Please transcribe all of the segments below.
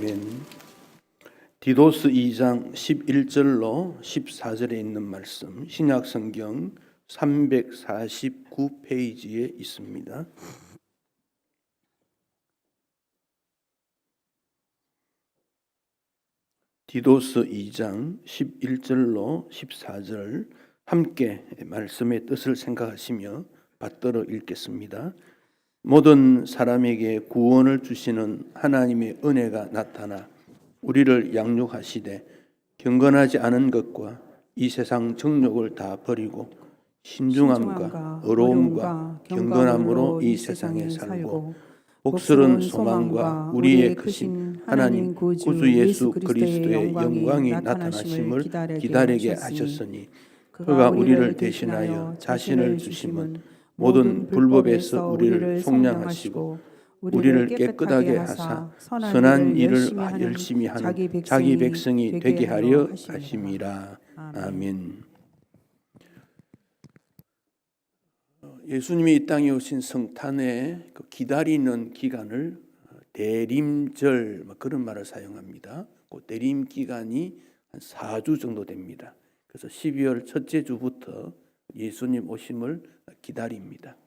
아멘. 디도스 2장 11절로 14절에 있는 말씀, 신약성경 349페이지에 있습니다. 디도스 2장 11절로 14절 함께 말씀의 뜻을 생각하시며 받들어 읽겠습니다. 모든 사람에게 구원을 주시는 하나님의 은혜가 나타나 우리를 양육하시되 경건하지 않은 것과 이 세상 정욕을 다 버리고 신중함과 의로움과 경건함으로 이 세상에 살고 복스러운 소망과 우리의 크신 하나님 구주 예수 그리스도의 영광이 나타나심을 기다리게 하셨으니 그가 우리를 대신하여 자신을 주심은 모든 불법에서 우리를 속량하시고 우리를 깨끗하게 하사 선한 일을 열심히 하는 자기 백성이 되게 하려 하심이라. 아멘. 예수님이 이 땅에 오신 성탄의 기다리는 기간을 대림절 그런 말을 사용합니다. 그 대림 기간이 한 4주 정도 됩니다. 그래서 12월 첫째 주부터 예수님 오심을 기다립니다.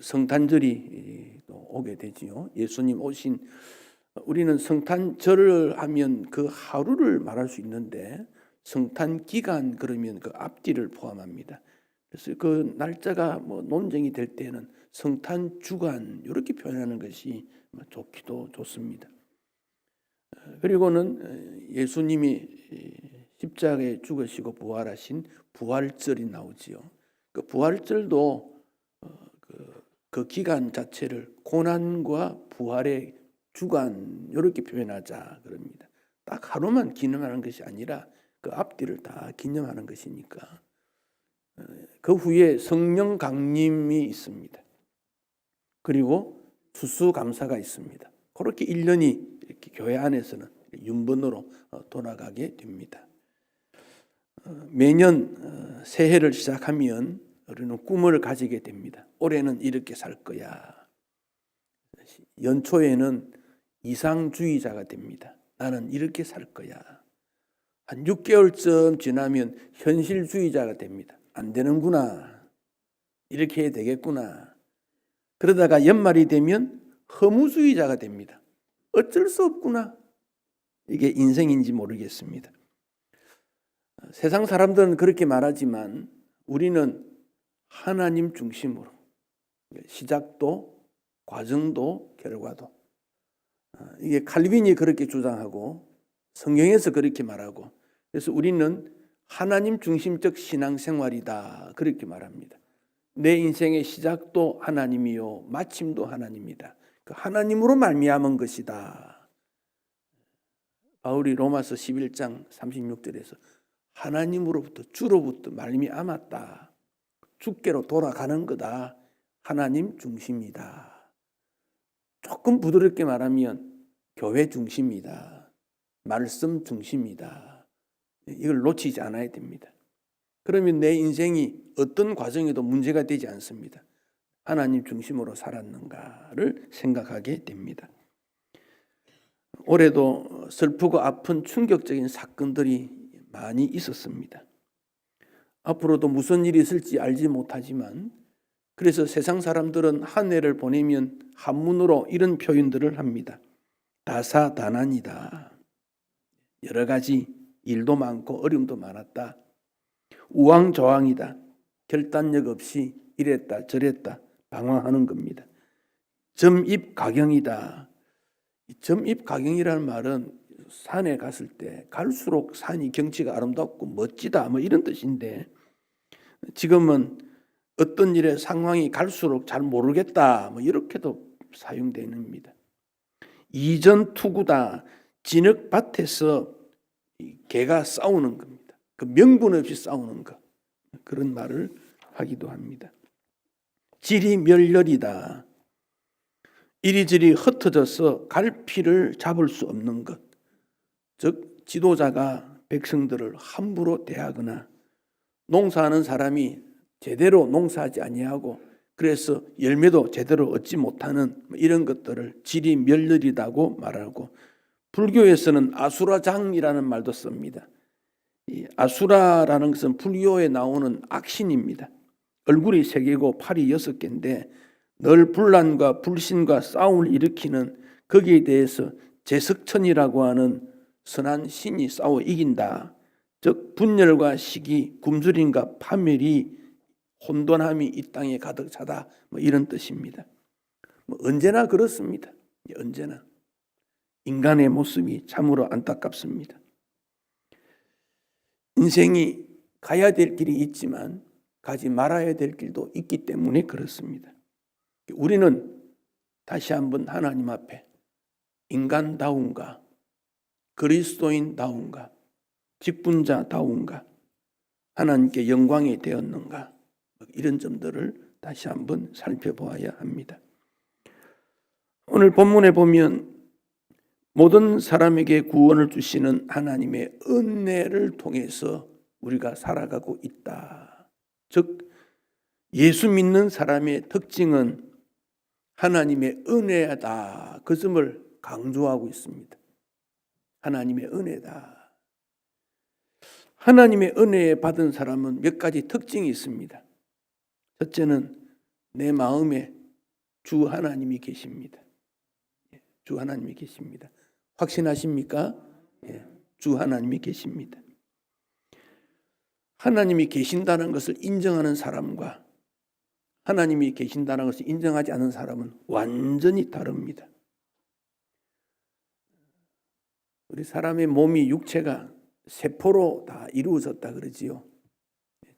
성탄절이 오게 되지요. 예수님 오신, 우리는 성탄절을 하면 그 하루를 말할 수 있는데 성탄 기간 그러면 그 앞뒤를 포함합니다. 그래서 그 날짜가 논쟁이 될 때는 성탄 주간 이렇게 표현하는 것이 좋기도 좋습니다. 그리고는 예수님이 십자가에 죽으시고 부활하신 부활절이 나오지요. 그 부활절도 그 기간 자체를 고난과 부활의 주간 이렇게 표현하자 그럽니다. 딱 하루만 기념하는 것이 아니라 그 앞뒤를 다 기념하는 것이니까. 그 후에 성령 강림이 있습니다. 그리고 추수감사가 있습니다. 그렇게 1년이 이렇게 교회 안에서는 윤번으로 돌아가게 됩니다. 매년 새해를 시작하면 우리는 꿈을 가지게 됩니다. 올해는 이렇게 살 거야. 연초에는 이상주의자가 됩니다. 나는 이렇게 살 거야. 한 6개월쯤 지나면 현실주의자가 됩니다. 안 되는구나. 이렇게 해야 되겠구나. 그러다가 연말이 되면 허무주의자가 됩니다. 어쩔 수 없구나. 이게 인생인지 모르겠습니다. 세상 사람들은 그렇게 말하지만 우리는 하나님 중심으로 시작도 과정도 결과도, 이게 칼빈이 그렇게 주장하고 성경에서 그렇게 말하고, 그래서 우리는 하나님 중심적 신앙생활이다 그렇게 말합니다. 내 인생의 시작도 하나님이요 마침도 하나님이다. 그 하나님으로 말미암은 것이다. 바울이 로마서 11장 36절에서 하나님으로부터 주로부터 말미암았다. 주께로 돌아가는 거다. 하나님 중심이다. 조금 부드럽게 말하면 교회 중심이다. 말씀 중심이다. 이걸 놓치지 않아야 됩니다. 그러면 내 인생이 어떤 과정에도 문제가 되지 않습니다. 하나님 중심으로 살았는가를 생각하게 됩니다. 올해도 슬프고 아픈 충격적인 사건들이 많이 있었습니다. 앞으로도 무슨 일이 있을지 알지 못하지만, 그래서 세상 사람들은 한 해를 보내면 한문으로 이런 표현들을 합니다. 다사다난이다. 여러 가지 일도 많고 어려움도 많았다. 우왕좌왕이다. 결단력 없이 이랬다 저랬다 방황하는 겁니다. 점입가경이다. 점입가경이라는 말은 산에 갔을 때 갈수록 산이 경치가 아름답고 멋지다 이런 뜻인데, 지금은 어떤 일의 상황이 갈수록 잘 모르겠다 이렇게도 사용됩니다. 이전투구다. 진흙밭에서 개가 싸우는 겁니다. 그 명분 없이 싸우는 것, 그런 말을 하기도 합니다. 지리멸렬이다. 이리저리 흩어져서 갈피를 잡을 수 없는 것, 즉 지도자가 백성들을 함부로 대하거나 농사하는 사람이 제대로 농사하지 아니하고 그래서 열매도 제대로 얻지 못하는 이런 것들을 지리멸렬이라고 말하고, 불교에서는 아수라장이라는 말도 씁니다. 이 아수라라는 것은 불교에 나오는 악신입니다. 얼굴이 3개고 팔이 6개인데 늘 분란과 불신과 싸움을 일으키는, 거기에 대해서 제석천이라고 하는 선한 신이 싸워 이긴다. 즉 분열과 시기, 굶주림과 파멸이, 혼돈함이 이 땅에 가득 차다, 이런 뜻입니다. 언제나 그렇습니다. 언제나 인간의 모습이 참으로 안타깝습니다. 인생이 가야 될 길이 있지만 가지 말아야 될 길도 있기 때문에 그렇습니다. 우리는 다시 한번 하나님 앞에 인간다운가, 그리스도인다운가, 직분자다운가, 하나님께 영광이 되었는가, 이런 점들을 다시 한번 살펴보아야 합니다. 오늘 본문에 보면 모든 사람에게 구원을 주시는 하나님의 은혜를 통해서 우리가 살아가고 있다. 즉 예수 믿는 사람의 특징은 하나님의 은혜다. 그 점을 강조하고 있습니다. 하나님의 은혜다. 하나님의 은혜 받은 사람은 몇 가지 특징이 있습니다. 첫째는 내 마음에 주 하나님이 계십니다. 주 하나님이 계십니다. 확신하십니까? 주 하나님이 계십니다. 하나님이 계신다는 것을 인정하는 사람과 하나님이 계신다는 것을 인정하지 않는 사람은 완전히 다릅니다. 우리 사람의 몸이, 육체가 세포로 다 이루어졌다 그러지요.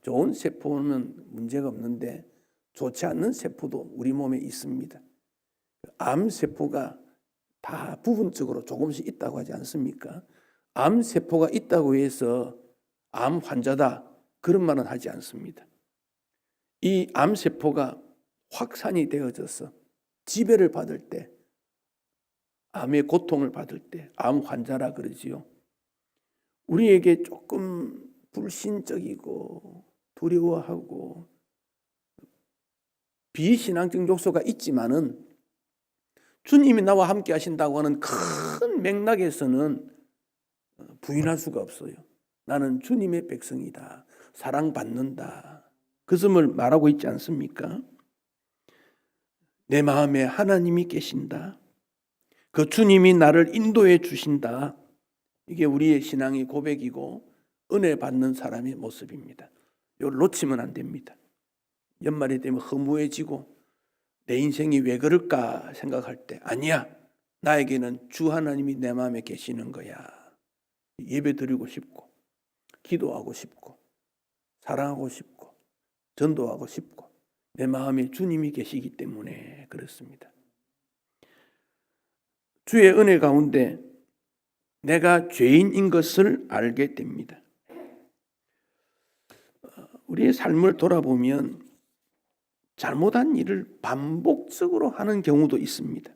좋은 세포는 문제가 없는데 좋지 않는 세포도 우리 몸에 있습니다. 암세포가 다 부분적으로 조금씩 있다고 하지 않습니까? 암세포가 있다고 해서 암 환자다, 그런 말은 하지 않습니다. 이 암세포가 확산이 되어져서 지배를 받을 때, 암의 고통을 받을 때 암 환자라 그러지요. 우리에게 조금 불신적이고 두려워하고 비신앙적 요소가 있지만은 주님이 나와 함께 하신다고 하는 큰 맥락에서는 부인할 수가 없어요. 나는 주님의 백성이다. 사랑받는다. 그 점을 말하고 있지 않습니까? 내 마음에 하나님이 계신다. 그 주님이 나를 인도해 주신다. 이게 우리의 신앙의 고백이고 은혜 받는 사람의 모습입니다. 이걸 놓치면 안 됩니다. 연말이 되면 허무해지고 내 인생이 왜 그럴까 생각할 때, 아니야, 나에게는 주 하나님이 내 마음에 계시는 거야. 예배 드리고 싶고 기도하고 싶고 사랑하고 싶고 전도하고 싶고 내 마음에 주님이 계시기 때문에 그렇습니다. 주의 은혜 가운데 내가 죄인인 것을 알게 됩니다. 우리의 삶을 돌아보면 잘못한 일을 반복적으로 하는 경우도 있습니다.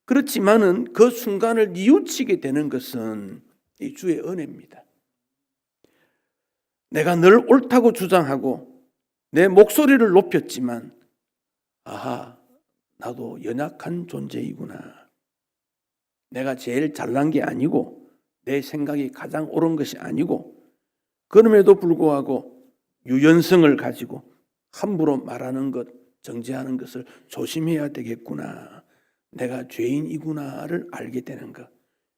그렇지만은 그 순간을 뉘우치게 되는 것은 이 주의 은혜입니다. 내가 늘 옳다고 주장하고 내 목소리를 높였지만, 아하, 나도 연약한 존재이구나. 내가 제일 잘난 게 아니고 내 생각이 가장 옳은 것이 아니고, 그럼에도 불구하고 유연성을 가지고 함부로 말하는 것, 정죄하는 것을 조심해야 되겠구나. 내가 죄인이구나를 알게 되는 것.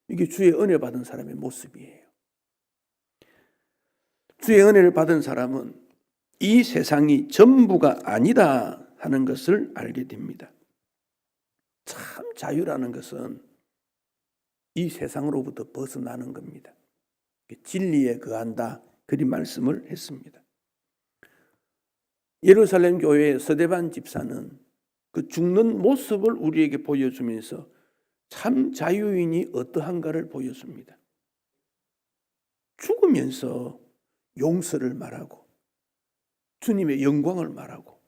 이게 주의 은혜 받은 사람의 모습이에요. 주의 은혜를 받은 사람은 이 세상이 전부가 아니다 하는 것을 알게 됩니다. 참 자유라는 것은 이 세상으로부터 벗어나는 겁니다. 진리에 거한다, 그리 말씀을 했습니다. 예루살렘 교회의 서대반 집사는 그 죽는 모습을 우리에게 보여주면서 참 자유인이 어떠한가를 보여줍니다. 죽으면서 용서를 말하고 주님의 영광을 말하고,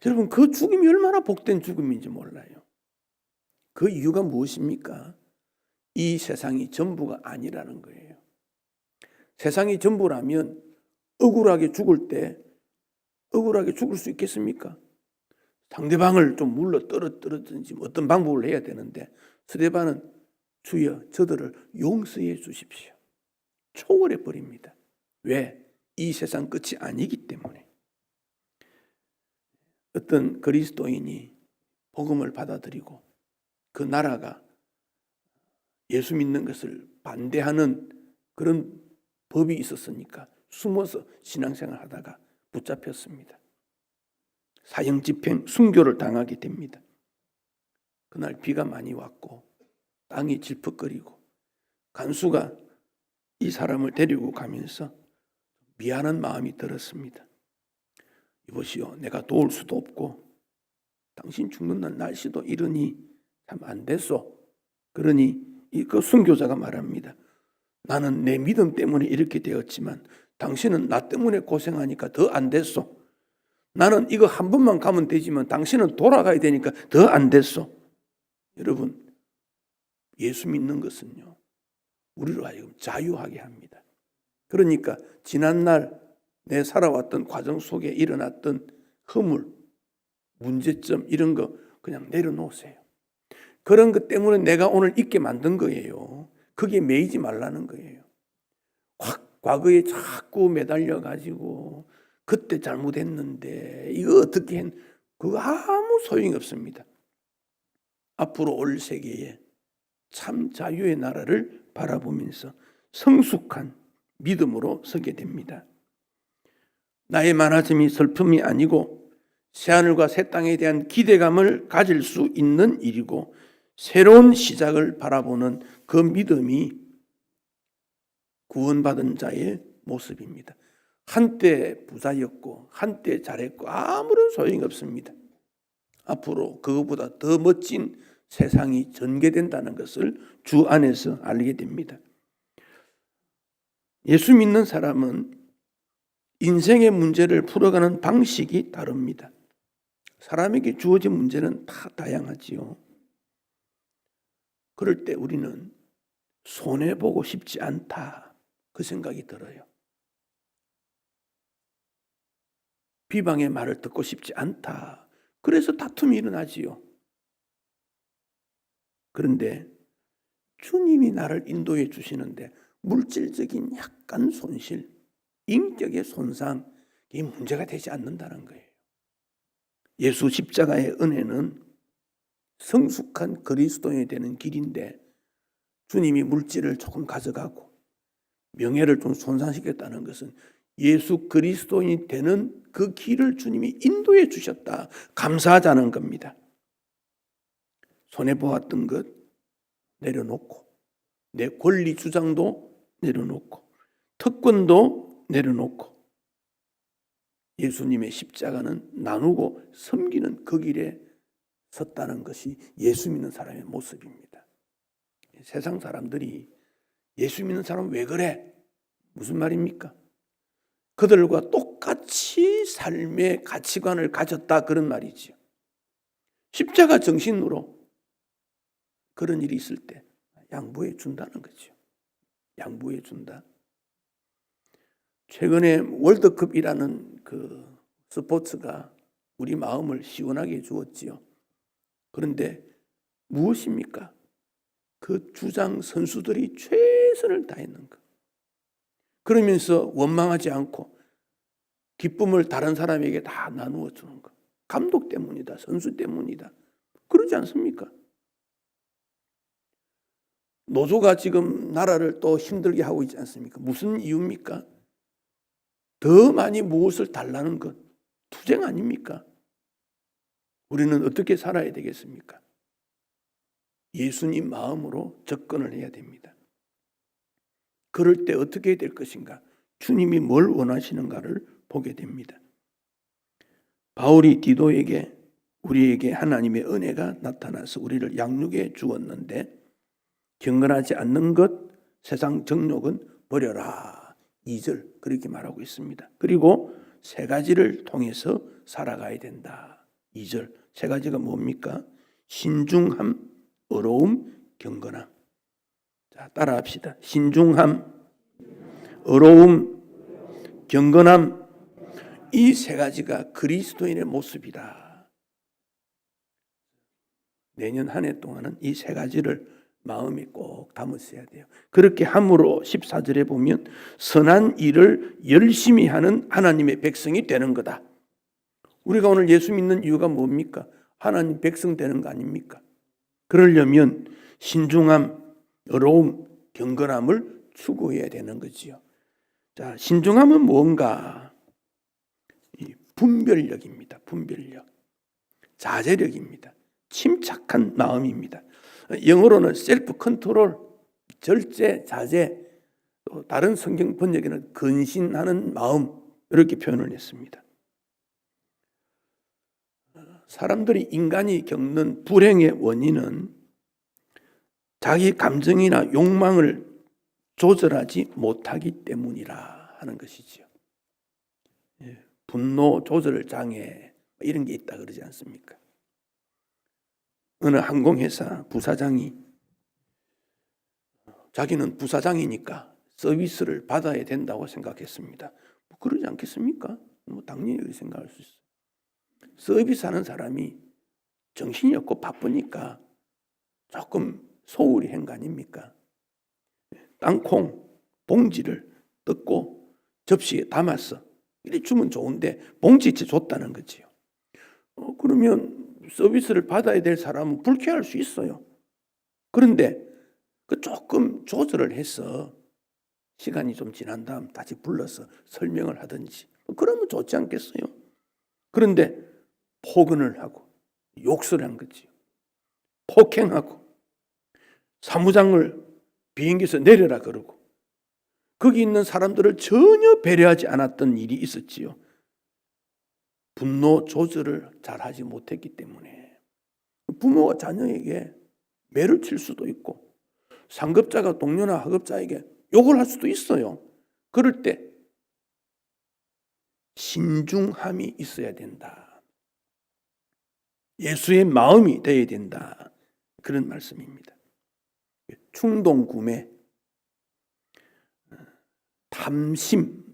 여러분 그 죽음이 얼마나 복된 죽음인지 몰라요. 그 이유가 무엇입니까? 이 세상이 전부가 아니라는 거예요. 세상이 전부라면 억울하게 죽을 때 억울하게 죽을 수 있겠습니까? 상대방을 좀 물러 떨어뜨리든지 어떤 방법을 해야 되는데, 스데반은 주여 저들을 용서해 주십시오. 초월해 버립니다. 왜? 이 세상 끝이 아니기 때문에. 어떤 그리스도인이 복음을 받아들이고 그 나라가 예수 믿는 것을 반대하는 그런 법이 있었으니까 숨어서 신앙생활 하다가 붙잡혔습니다. 사형 집행, 순교를 당하게 됩니다. 그날 비가 많이 왔고 땅이 질퍽거리고 간수가 이 사람을 데리고 가면서 미안한 마음이 들었습니다. 이보시오, 내가 도울 수도 없고 당신 죽는 날 날씨도 이러니 참 안 됐소. 그러니 그 순교자가 말합니다. 나는 내 믿음 때문에 이렇게 되었지만 당신은 나 때문에 고생하니까 더 안 됐소. 나는 이거 한 번만 가면 되지만 당신은 돌아가야 되니까 더 안 됐소. 여러분, 예수 믿는 것은요, 우리로 하여금 자유하게 합니다. 그러니까 지난날 내 살아왔던 과정 속에 일어났던 허물, 문제점 이런 거 그냥 내려놓으세요. 그런 것 때문에 내가 오늘 있게 만든 거예요. 거기에 매이지 말라는 거예요. 과거에 자꾸 매달려 가지고 그때 잘못했는데 이거 어떻게 했? 그거 아무 소용이 없습니다. 앞으로 올 세계에 참 자유의 나라를 바라보면서 성숙한 믿음으로 서게 됩니다. 나의 많아짐이 슬픔이 아니고 새하늘과 새 땅에 대한 기대감을 가질 수 있는 일이고 새로운 시작을 바라보는 그 믿음이 구원받은 자의 모습입니다. 한때 부자였고 한때 잘했고 아무런 소용이 없습니다. 앞으로 그것보다 더 멋진 세상이 전개된다는 것을 주 안에서 알게 됩니다. 예수 믿는 사람은 인생의 문제를 풀어가는 방식이 다릅니다. 사람에게 주어진 문제는 다 다양하지요. 그럴 때 우리는 손해보고 싶지 않다, 그 생각이 들어요. 비방의 말을 듣고 싶지 않다. 그래서 다툼이 일어나지요. 그런데 주님이 나를 인도해 주시는데 물질적인 약간 손실, 인격의 손상, 이 문제가 되지 않는다는 거예요. 예수 십자가의 은혜는 성숙한 그리스도인이 되는 길인데 주님이 물질을 조금 가져가고 명예를 좀 손상시켰다는 것은 예수 그리스도인이 되는 그 길을 주님이 인도해 주셨다, 감사하자는 겁니다. 손해보았던 것 내려놓고 내 권리 주장도 내려놓고 특권도 내려놓고 예수님의 십자가는 나누고 섬기는 그 길에 섰다는 것이 예수 믿는 사람의 모습입니다. 세상 사람들이 예수 믿는 사람 왜 그래? 무슨 말입니까? 그들과 똑같이 삶의 가치관을 가졌다, 그런 말이지요. 십자가 정신으로 그런 일이 있을 때 양보해 준다는 거죠. 양보해 준다. 최근에 월드컵이라는 그 스포츠가 우리 마음을 시원하게 해주었지요. 그런데 무엇입니까? 그 주장 선수들이 최선을 다했는 것. 그러면서 원망하지 않고 기쁨을 다른 사람에게 다 나누어 주는 것. 감독 때문이다, 선수 때문이다, 그러지 않습니까? 노조가 지금 나라를 또 힘들게 하고 있지 않습니까? 무슨 이유입니까? 더 많이 무엇을 달라는 것, 투쟁 아닙니까? 우리는 어떻게 살아야 되겠습니까? 예수님 마음으로 접근을 해야 됩니다. 그럴 때 어떻게 될 것인가? 주님이 뭘 원하시는가를 보게 됩니다. 바울이 디도에게 우리에게 하나님의 은혜가 나타나서 우리를 양육해 주었는데 경건하지 않는 것, 세상 정욕은 버려라. 2절 그렇게 말하고 있습니다. 그리고 세 가지를 통해서 살아가야 된다. 2절 세 가지가 뭡니까? 신중함, 의로움, 경건함. 자, 따라합시다. 신중함, 의로움, 경건함. 이 세 가지가 그리스도인의 모습이다. 내년 한 해 동안은 이 세 가지를 마음에 꼭 담으셔야 돼요. 그렇게 함으로 14절에 보면 선한 일을 열심히 하는 하나님의 백성이 되는 거다. 우리가 오늘 예수 믿는 이유가 뭡니까? 하나님 백성 되는 거 아닙니까? 그러려면 신중함, 어려움, 경건함을 추구해야 되는 거지요. 자, 신중함은 뭔가? 분별력입니다. 분별력. 자제력입니다. 침착한 마음입니다. 영어로는 셀프 컨트롤, 절제, 자제, 또 다른 성경 번역에는 근신하는 마음, 이렇게 표현을 했습니다. 사람들이, 인간이 겪는 불행의 원인은 자기 감정이나 욕망을 조절하지 못하기 때문이라 하는 것이지요. 분노 조절 장애 이런 게 있다 그러지 않습니까? 어느 항공회사 부사장이 자기는 부사장이니까 서비스를 받아야 된다고 생각했습니다. 그러지 않겠습니까? 당연히 그렇게 생각할 수 있어요. 서비스하는 사람이 정신이 없고 바쁘니까 조금 소홀히 한 거 아닙니까? 땅콩 봉지를 뜯고 접시에 담았어. 이래 주면 좋은데 봉지째 줬다는 거지요. 그러면 서비스를 받아야 될 사람은 불쾌할 수 있어요. 그런데 그 조금 조절을 해서 시간이 좀 지난 다음 다시 불러서 설명을 하든지 그러면 좋지 않겠어요? 그런데 포근을 하고 욕설 한 거지요. 폭행하고 사무장을 비행기에서 내려라 그러고 거기 있는 사람들을 전혀 배려하지 않았던 일이 있었지요. 분노 조절을 잘 하지 못했기 때문에 부모가 자녀에게 매를 칠 수도 있고 상급자가 동료나 하급자에게 욕을 할 수도 있어요. 그럴 때 신중함이 있어야 된다. 예수의 마음이 되어야 된다. 그런 말씀입니다. 충동 구매, 탐심,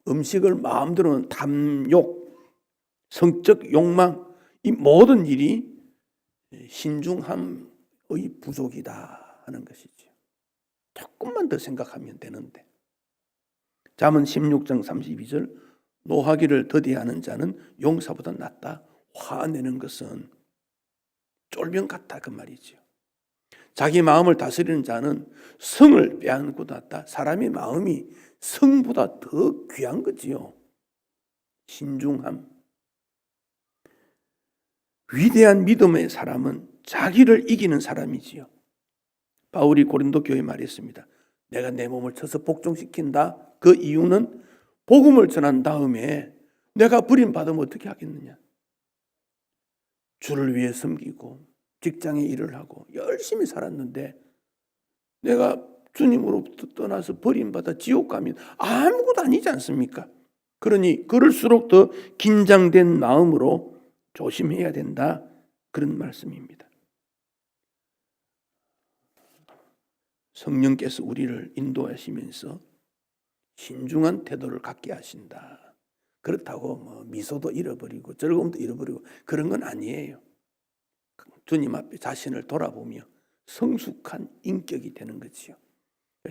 음식을 마음대로는 탐욕, 성적 욕망, 이 모든 일이 신중함의 부족이다 하는 것이죠. 조금만 더 생각하면 되는데. 잠언 16장 32절 노하기를 더디하는 자는 용사보다 낫다. 화내는 것은 쫄병 같다 그 말이죠. 자기 마음을 다스리는 자는 성을 빼앗는 것보다 낫다. 사람의 마음이 성보다 더 귀한 거지요. 신중함. 위대한 믿음의 사람은 자기를 이기는 사람이지요. 바울이 고린도 교회에 말했습니다. 내가 내 몸을 쳐서 복종시킨다. 그 이유는 복음을 전한 다음에 내가 버림받으면 어떻게 하겠느냐. 주를 위해 섬기고 직장에 일을 하고 열심히 살았는데 내가 주님으로부터 떠나서 버림받아 지옥 가면 아무것도 아니지 않습니까? 그러니 그럴수록 더 긴장된 마음으로 조심해야 된다. 그런 말씀입니다. 성령께서 우리를 인도하시면서 신중한 태도를 갖게 하신다. 그렇다고 미소도 잃어버리고 즐거움도 잃어버리고 그런 건 아니에요. 주님 앞에 자신을 돌아보며 성숙한 인격이 되는 거지요.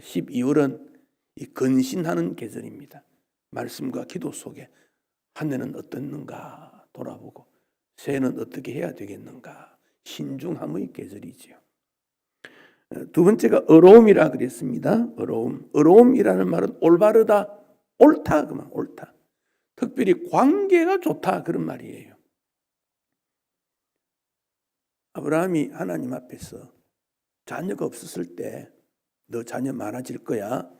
12월은 이 근신하는 계절입니다. 말씀과 기도 속에 한 해는 어떻는가 돌아보고 새해는 어떻게 해야 되겠는가 신중함의 계절이지요. 두 번째가 어려움이라 그랬습니다. 어려움이라는 말은 올바르다, 옳다 그만 옳다. 특별히 관계가 좋다 그런 말이에요. 아브라함이 하나님 앞에서 자녀가 없었을 때 너 자녀 많아질 거야.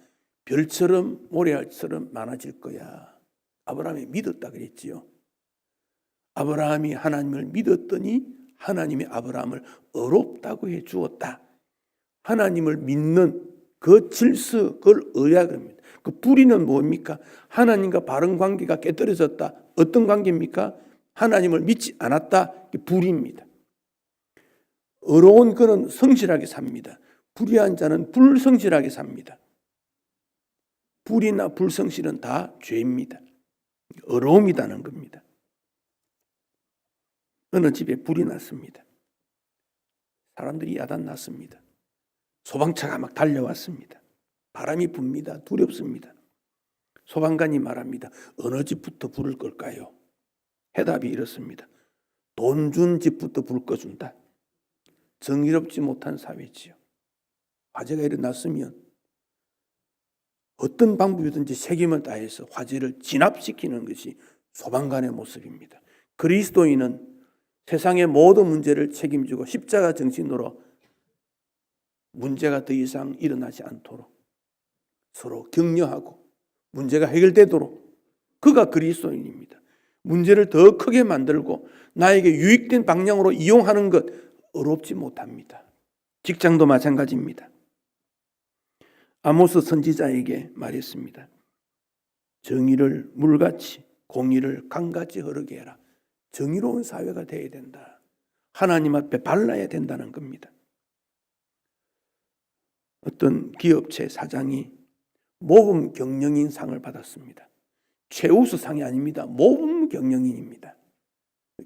별처럼 모래알처럼 많아질 거야. 아브라함이 믿었다 그랬지요. 아브라함이 하나님을 믿었더니 하나님이 아브라함을 어렵다고 해 주었다. 하나님을 믿는 그 질서, 그걸 의약합니다. 그 불의는 뭡니까? 하나님과 바른 관계가 깨뜨려졌다. 어떤 관계입니까? 하나님을 믿지 않았다. 불의입니다. 어려운 그는 성실하게 삽니다. 불의한 자는 불성실하게 삽니다. 불의나 불성실은 다 죄입니다. 어려움이라는 겁니다. 어느 집에 불이 났습니다. 사람들이 야단났습니다. 소방차가 막 달려왔습니다. 바람이 붑니다. 두렵습니다. 소방관이 말합니다. 어느 집부터 불을 끌까요? 해답이 이렇습니다. 돈 준 집부터 불 꺼준다. 정의롭지 못한 사회지요. 화재가 일어났으면 어떤 방법이든지 책임을 다해서 화재를 진압시키는 것이 소방관의 모습입니다. 그리스도인은 세상의 모든 문제를 책임지고 십자가 정신으로 문제가 더 이상 일어나지 않도록 서로 격려하고 문제가 해결되도록, 그가 그리스도인입니다. 문제를 더 크게 만들고 나에게 유익된 방향으로 이용하는 것 어렵지 못합니다. 직장도 마찬가지입니다. 아모스 선지자에게 말했습니다. 정의를 물같이 공의를 강같이 흐르게 해라. 정의로운 사회가 되어야 된다. 하나님 앞에 발라야 된다는 겁니다. 어떤 기업체 사장이 모범 경영인 상을 받았습니다. 최우수 상이 아닙니다. 모범 경영인입니다.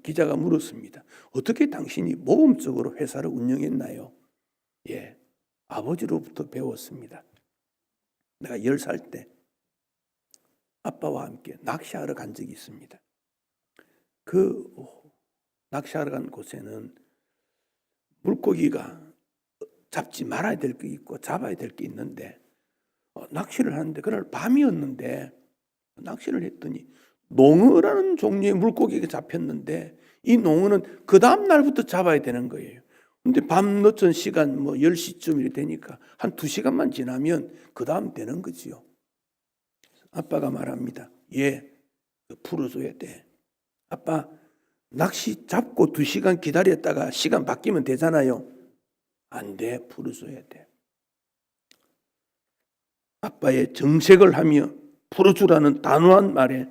기자가 물었습니다. 어떻게 당신이 모범적으로 회사를 운영했나요? 예, 아버지로부터 배웠습니다. 내가 10살 때 아빠와 함께 낚시하러 간 적이 있습니다. 그 낚시하러 간 곳에는 물고기가 잡지 말아야 될 게 있고 잡아야 될 게 있는데 낚시를 하는데 그날 밤이었는데 낚시를 했더니 농어라는 종류의 물고기가 잡혔는데 이 농어는 그 다음 날부터 잡아야 되는 거예요. 근데 밤 늦은 시간 10시쯤이 되니까 한 2시간만 지나면 그 다음 되는 거지요. 아빠가 말합니다. 예, 풀어줘야 돼. 아빠, 낚시 잡고 2시간 기다렸다가 시간 바뀌면 되잖아요. 안 돼, 풀어줘야 돼. 아빠의 정색을 하며 풀어주라는 단호한 말에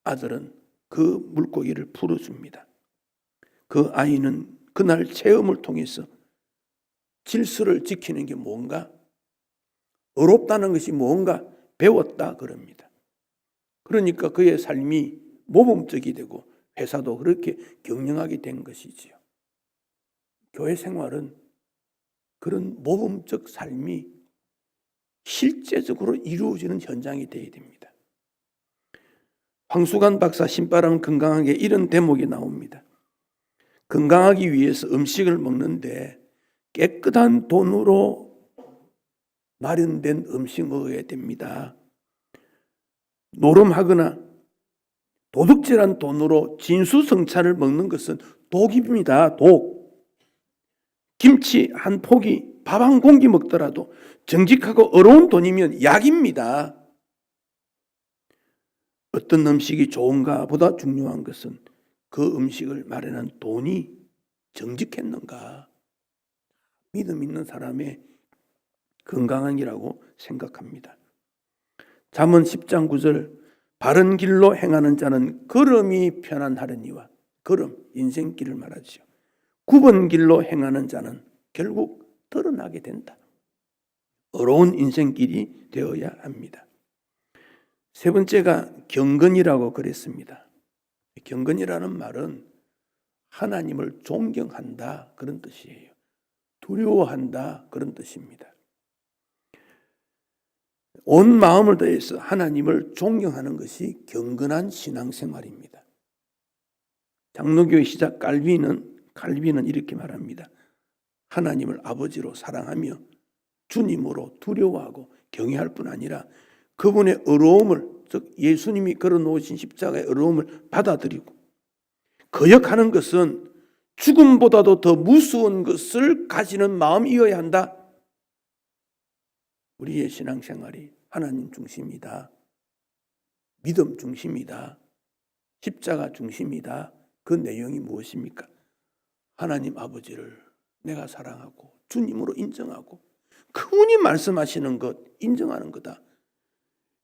아들은 그 물고기를 풀어줍니다. 그 아이는 그날 체험을 통해서 질서를 지키는 게 뭔가, 어렵다는 것이 뭔가 배웠다 그럽니다. 그러니까 그의 삶이 모범적이 되고 회사도 그렇게 경영하게 된 것이지요. 교회 생활은 그런 모범적 삶이 실제적으로 이루어지는 현장이 되어야 됩니다. 황수관 박사 신바람 건강하게 이런 대목이 나옵니다. 건강하기 위해서 음식을 먹는데 깨끗한 돈으로 마련된 음식 먹어야 됩니다. 노름하거나 도둑질한 돈으로 진수성찬을 먹는 것은 독입니다. 독. 김치 한 포기, 밥 한 공기 먹더라도 정직하고 어려운 돈이면 약입니다. 어떤 음식이 좋은가 보다 중요한 것은 그 음식을 마련한 돈이 정직했는가. 믿음 있는 사람의 건강한이라고 생각합니다. 잠언 10장 9절 바른 길로 행하는 자는 걸음이 편안하려니와 걸음, 인생길을 말하죠. 굽은 길로 행하는 자는 결국 드러나게 된다. 어려운 인생길이 되어야 합니다. 세 번째가 경건이라고 그랬습니다. 경건이라는 말은 하나님을 존경한다 그런 뜻이에요. 두려워한다 그런 뜻입니다. 온 마음을 다해서 하나님을 존경하는 것이 경건한 신앙생활입니다. 장로교의 시작 칼빈은 이렇게 말합니다. 하나님을 아버지로 사랑하며 주님으로 두려워하고 경외할 뿐 아니라 그분의 어려움을, 즉 예수님이 걸어놓으신 십자가의 어려움을 받아들이고 거역하는 것은 죽음보다도 더 무서운 것을 가지는 마음이어야 한다. 우리의 신앙생활이 하나님 중심이다. 믿음 중심이다. 십자가 중심이다. 그 내용이 무엇입니까? 하나님 아버지를 내가 사랑하고 주님으로 인정하고 그분이 말씀하시는 것 인정하는 거다.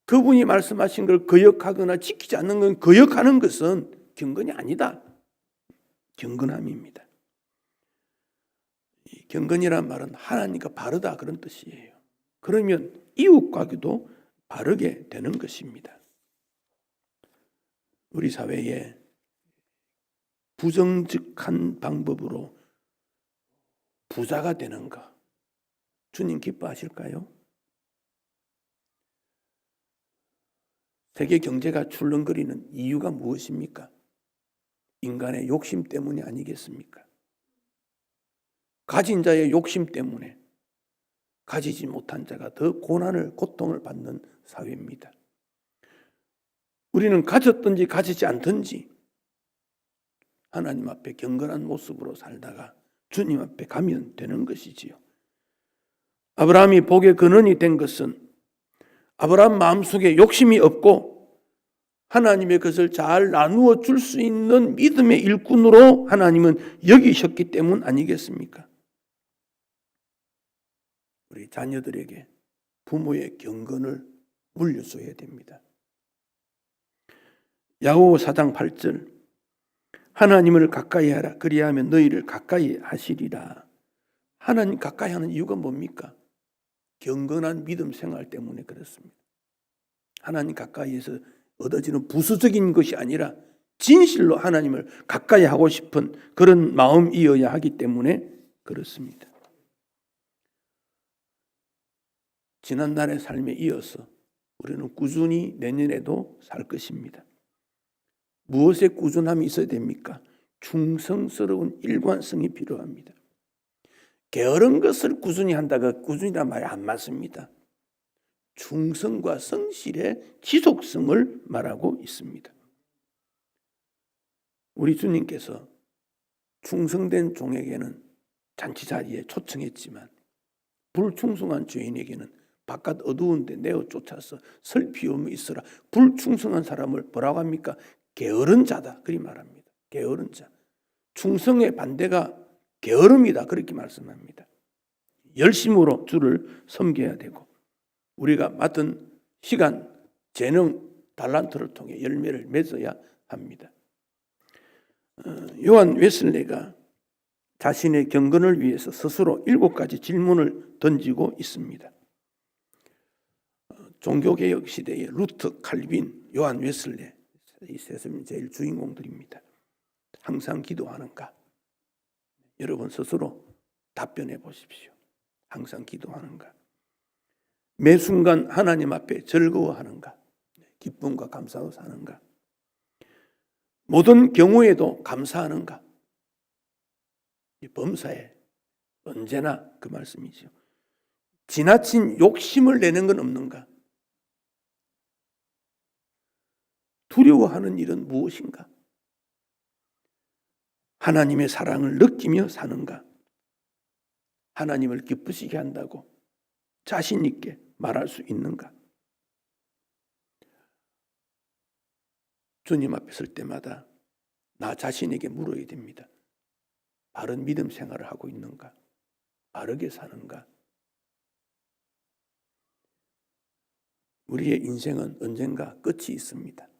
그분이 말씀하신 걸 거역하거나 지키지 않는 건 거역하는 것은 경건이 아니다. 경건함입니다. 경건이란 말은 하나님과 바르다 그런 뜻이에요. 그러면 이웃과도 바르게 되는 것입니다. 우리 사회에 부정직한 방법으로 부자가 되는 것, 주님 기뻐하실까요? 세계 경제가 출렁거리는 이유가 무엇입니까? 인간의 욕심 때문이 아니겠습니까? 가진 자의 욕심 때문에 가지지 못한 자가 더 고통을 받는 사회입니다. 우리는 가졌든지 가지지 않든지 하나님 앞에 경건한 모습으로 살다가 주님 앞에 가면 되는 것이지요. 아브라함이 복의 근원이 된 것은 아브라함 마음속에 욕심이 없고 하나님의 것을 잘 나누어 줄 수 있는 믿음의 일꾼으로 하나님은 여기셨기 때문 아니겠습니까? 우리 자녀들에게 부모의 경건을 물려줘야 됩니다. 야고보 4장 8절 하나님을 가까이 하라 그리하면 너희를 가까이 하시리라. 하나님 가까이 하는 이유가 뭡니까? 경건한 믿음 생활 때문에 그렇습니다. 하나님 가까이에서 얻어지는 부수적인 것이 아니라 진실로 하나님을 가까이 하고 싶은 그런 마음이어야 하기 때문에 그렇습니다. 지난날의 삶에 이어서 우리는 꾸준히 내년에도 살 것입니다. 무엇에 꾸준함이 있어야 됩니까? 충성스러운 일관성이 필요합니다. 게으른 것을 꾸준히 한다가 꾸준히란 말이 안 맞습니다. 충성과 성실의 지속성을 말하고 있습니다. 우리 주님께서 충성된 종에게는 잔치 자리에 초청했지만 불충성한 죄인에게는 바깥 어두운 데 내어 쫓아서 설피움이 있어라. 불충성한 사람을 뭐라고 합니까? 게으른 자다. 그리 말합니다. 게으른 자. 충성의 반대가 게으름이다. 그렇게 말씀합니다. 열심으로 주를 섬겨야 되고 우리가 맡은 시간, 재능, 달란트를 통해 열매를 맺어야 합니다. 요한 웨슬레가 자신의 경건을 위해서 스스로 7가지 질문을 던지고 있습니다. 종교개혁 시대의 루터, 칼빈, 요한 웨슬레 이 세 사람이 제일 주인공들입니다. 항상 기도하는가? 여러분 스스로 답변해 보십시오. 항상 기도하는가? 매 순간 하나님 앞에 즐거워하는가? 기쁨과 감사로 사는가? 모든 경우에도 감사하는가? 범사에 언제나 그 말씀이죠. 지나친 욕심을 내는 건 없는가? 두려워하는 일은 무엇인가? 하나님의 사랑을 느끼며 사는가? 하나님을 기쁘시게 한다고 자신 있게 말할 수 있는가? 주님 앞에 설 때마다 나 자신에게 물어야 됩니다. 바른 믿음 생활을 하고 있는가? 바르게 사는가? 우리의 인생은 언젠가 끝이 있습니다.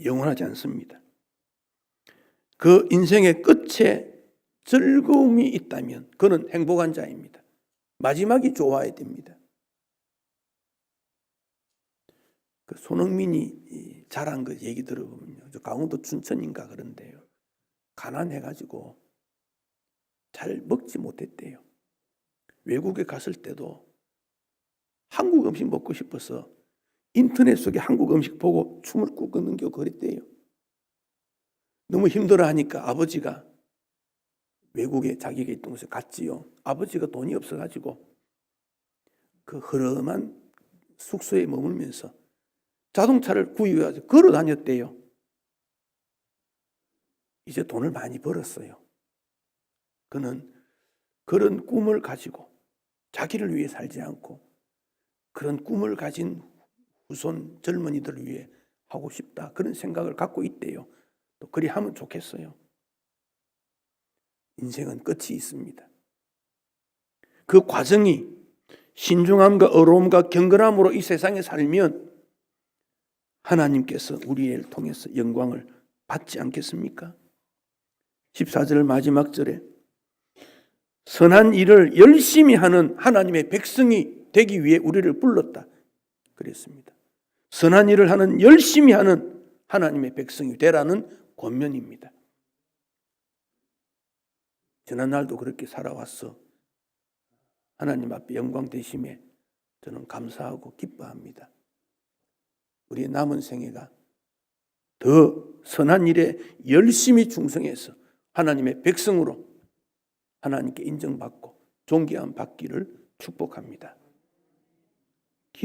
영원하지 않습니다. 그 인생의 끝에 즐거움이 있다면 그는 행복한 자입니다. 마지막이 좋아야 됩니다. 그 손흥민이 잘한 그 얘기 들어보면요. 저 강원도 춘천인가 그런데요. 가난해가지고 잘 먹지 못했대요. 외국에 갔을 때도 한국 음식 먹고 싶어서 인터넷 속에 한국 음식 보고 춤을 꾹 넘겨 그랬대요. 너무 힘들어하니까 아버지가 외국에 자기가 있던 곳에 갔지요. 아버지가 돈이 없어가지고 그 흐름한 숙소에 머물면서 자동차를 구입해서 걸어 다녔대요. 이제 돈을 많이 벌었어요. 그는 그런 꿈을 가지고 자기를 위해 살지 않고 그런 꿈을 가진 후손 젊은이들을 위해 하고 싶다. 그런 생각을 갖고 있대요. 또 그리 하면 좋겠어요. 인생은 끝이 있습니다. 그 과정이 신중함과 어려움과 경건함으로 이 세상에 살면 하나님께서 우리를 통해서 영광을 받지 않겠습니까? 14절 마지막 절에 선한 일을 열심히 하는 하나님의 백성이 되기 위해 우리를 불렀다. 그랬습니다. 선한 일을 하는 열심히 하는 하나님의 백성이 되라는 권면입니다. 지난 날도 그렇게 살아왔어. 하나님 앞에 영광 되심에 저는 감사하고 기뻐합니다. 우리의 남은 생애가 더 선한 일에 열심히 충성해서 하나님의 백성으로 하나님께 인정받고 존귀함 받기를 축복합니다.